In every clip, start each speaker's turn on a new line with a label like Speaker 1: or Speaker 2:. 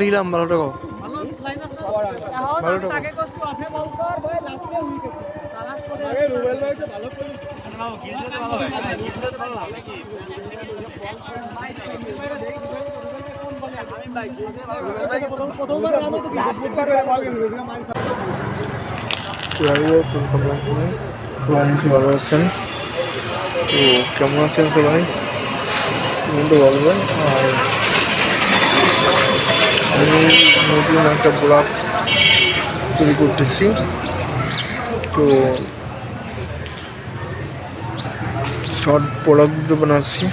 Speaker 1: লিলাম ভালো টাকা ভালো টাকা ভালো আছেন তো কেমন আছেন সবাই কিন্তু বলবেন আর আমি নতুন একটা ব্লগ তৈরি করতেছি তো শর্ট ব্লগ বানাচ্ছি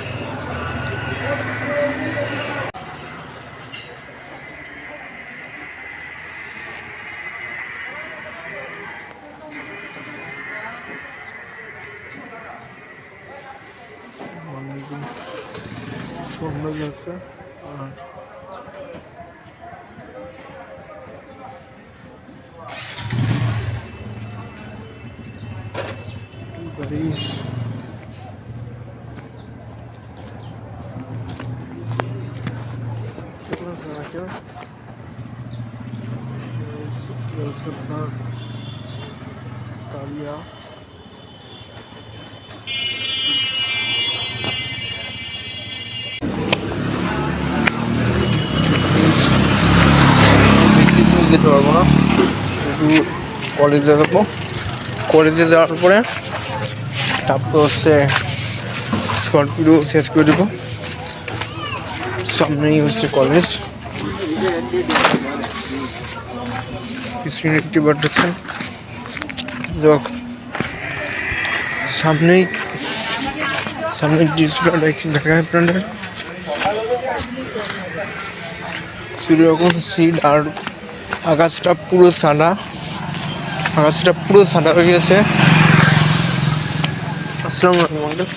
Speaker 1: সুন্দর যাচ্ছে আর Paris कितना समय क्या सरदार कालिया যেতে পারবো না একটু কলেজে যাবো কলেজে যাওয়ার পরে তারপর হচ্ছে শর্ট ভিডিও শেষ করে দেবো সামনেই হচ্ছে কলেজ একটি বাড়তেছেন যাক সামনেই ডিসপ্লে দেখায় আপনাদের শুরু এখন সিট আর আকাশটা পুরো সাদা হয়ে গেছে আসসালামু আলাইকুম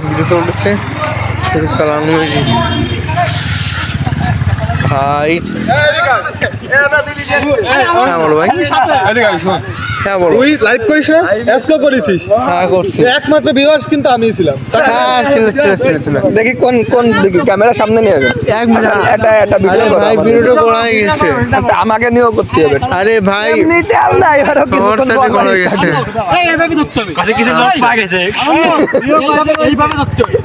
Speaker 1: ভিডিও চলছে সালাম ভাই হ্যাঁ বলো ভাই হ্যাঁ বলো
Speaker 2: তুই লাইভ করিস না এসকো করেছিস
Speaker 1: হ্যাঁ করছি
Speaker 2: একমাত্র ভিউয়ার্স কিন্তু আমি ছিলাম
Speaker 1: হ্যাঁ ছিল
Speaker 3: দেখি কোন দিকে ক্যামেরা সামনে নিয়ে যাবে
Speaker 1: এক মিনিট
Speaker 3: এটা ভিডিও করা
Speaker 1: ভাই ভিডিওটা করা হয়ে গেছে
Speaker 3: আমাকে নিয়েও করতে হবে
Speaker 1: আরে ভাই
Speaker 3: এমনিতে আলাদা এবারও
Speaker 1: আমার সাথে করা হয়ে গেছে
Speaker 2: এই এভাবে ধরতে হবে কাছে কিছু লোক পা গেছে এইভাবে ধরতে হবে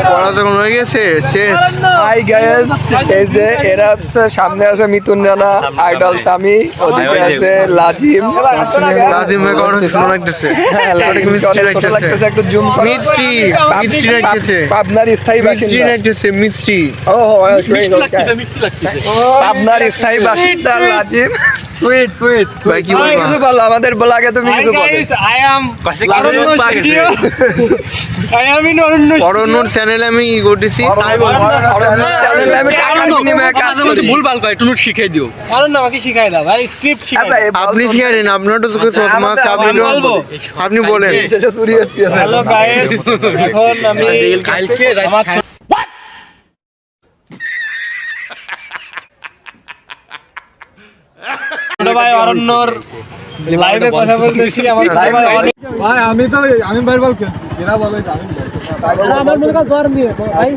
Speaker 1: করা যখন হয়ে গেছে শেষ
Speaker 3: হাই গাইস এই যে এরা হচ্ছে সামনে আছে মিতুন রানা আইডল স্বামী ওদিকে আছে লাজিম
Speaker 1: ভাই করা শুনো লাগতেছে মিষ্টি লাগতেছে
Speaker 3: একটু জুম
Speaker 1: মিষ্টি লাগতেছে
Speaker 3: পাবনার স্থায়ী বাসিন্দা
Speaker 1: মিষ্টি
Speaker 3: ও
Speaker 2: মিষ্টি লাগতেছে
Speaker 3: পাবনার স্থায়ী বাসিন্দা লাজিম
Speaker 2: সুইট
Speaker 1: ভাই কি
Speaker 3: তুমি
Speaker 1: বলবো
Speaker 3: কিছু বলো আমাদের ব্লগে তুমি কিছু বলো
Speaker 2: আই অ্যাম কাছে লোক পা গেছে আই অ্যাম ইন
Speaker 1: অরণ্যর চ্যানেলে আমি করতেছি তাই
Speaker 3: চ্যানেলে আমি টাকার বিনিময়ে কাজ করি
Speaker 2: ভুল ভাল কয় টুনু শিখাই দিও কারণ আমাকে শিখাই দাও ভাই স্ক্রিপ্ট শিখাই
Speaker 1: আপনি শিখালেন আপনার তো মাস আপনি বলেন
Speaker 2: হ্যালো গাইস এখন আমি কালকে আমার ছোট ভাই অরণ্যর লাইভে কথা বলতেছি আমার ভাই আমি বাইরবল খেলছি এরা বলে আমি আমার মনে কাছে জ্বর নিয়ে ভাই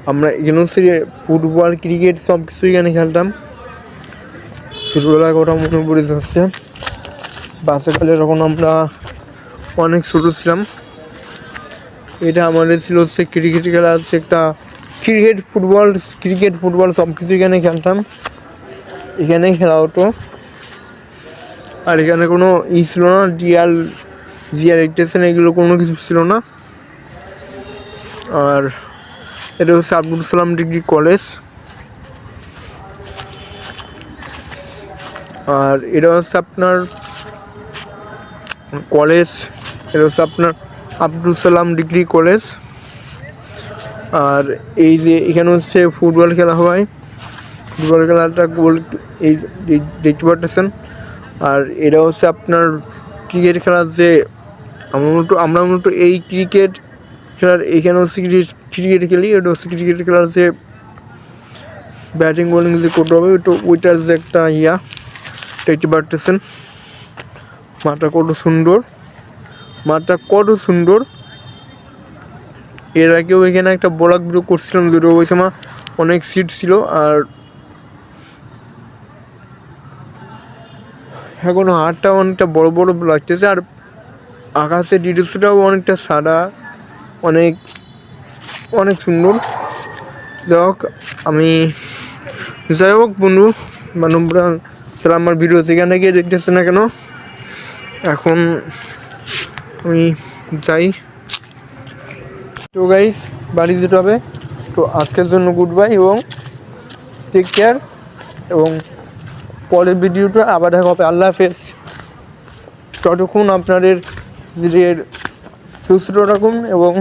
Speaker 1: আমরা এখানে ফুটবল ক্রিকেট সব কিছুই এখানে খেলতাম ছোটবেলায় ওটা মনে পড়ে যাচ্ছে বাচ্চাকালে যখন আমরা অনেক ছোটো ছিলাম এটা আমাদের ছিল হচ্ছে ক্রিকেট খেলা হচ্ছে একটা ক্রিকেট ফুটবল সব কিছু এখানে খেলতাম এখানেই খেলা হতো আর এখানে কোনো ছিল না জিআর স্টেশন এগুলো কোনো কিছু ছিল না আর এটা হচ্ছে আব্দুল সালাম ডিগ্রি কলেজ আর এটা হচ্ছে আপনার কলেজ এটা হচ্ছে আপনার আব্দুল সালাম ডিগ্রি কলেজ আর এই যে এখানে হচ্ছে ফুটবল খেলা হয় ফুটবল খেলাটা গোল এই দেখতে পারতেছেন। আর এটা হচ্ছে আপনার ক্রিকেট খেলার যে আমরা মূলত এই ক্রিকেট খেলার এইখানে হচ্ছে ক্রিকেট খেলি। এটা হচ্ছে ক্রিকেট খেলার যে ব্যাটিং বোলিং যে করতে হবে ওইটার যে একটা দেখতে পারতেছেন। মাঠটা কত সুন্দর। এর আগেও এখানে একটা ব্লগ ভিডিও করছিলাম, যেটা ওই সময় অনেক সিট ছিল। আর এখন হাটটা অনেকটা বড় বড় লাগতেছে। আর আকাশের ডিটেলসটাও অনেকটা সাদা, অনেক সুন্দর। যাই হোক বন্ধুরা, স্যার আমার ভিডিও যেখানে গিয়ে দেখতেছে না কেন, এখন আমি যাই। তো গাইস, বাড়ি যেতে হবে। তো আজকের জন্য গুড বাই এবং টেক কেয়ার, এবং পরের ভিডিওটা আবার দেখা হবে। আল্লাহ হাফেজ। ততক্ষণ আপনাদের নিজের সুস্থ রাখুন এবং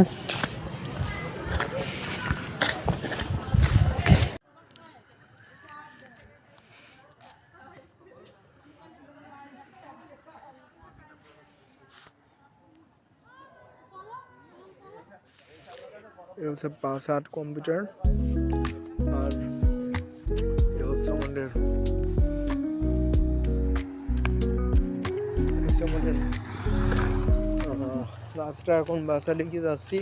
Speaker 1: এটা হচ্ছে 5-8 কম্পিউটার। আর এটা হচ্ছে আমাদের রাস্তা। এখন বাসা লিখে যাচ্ছি।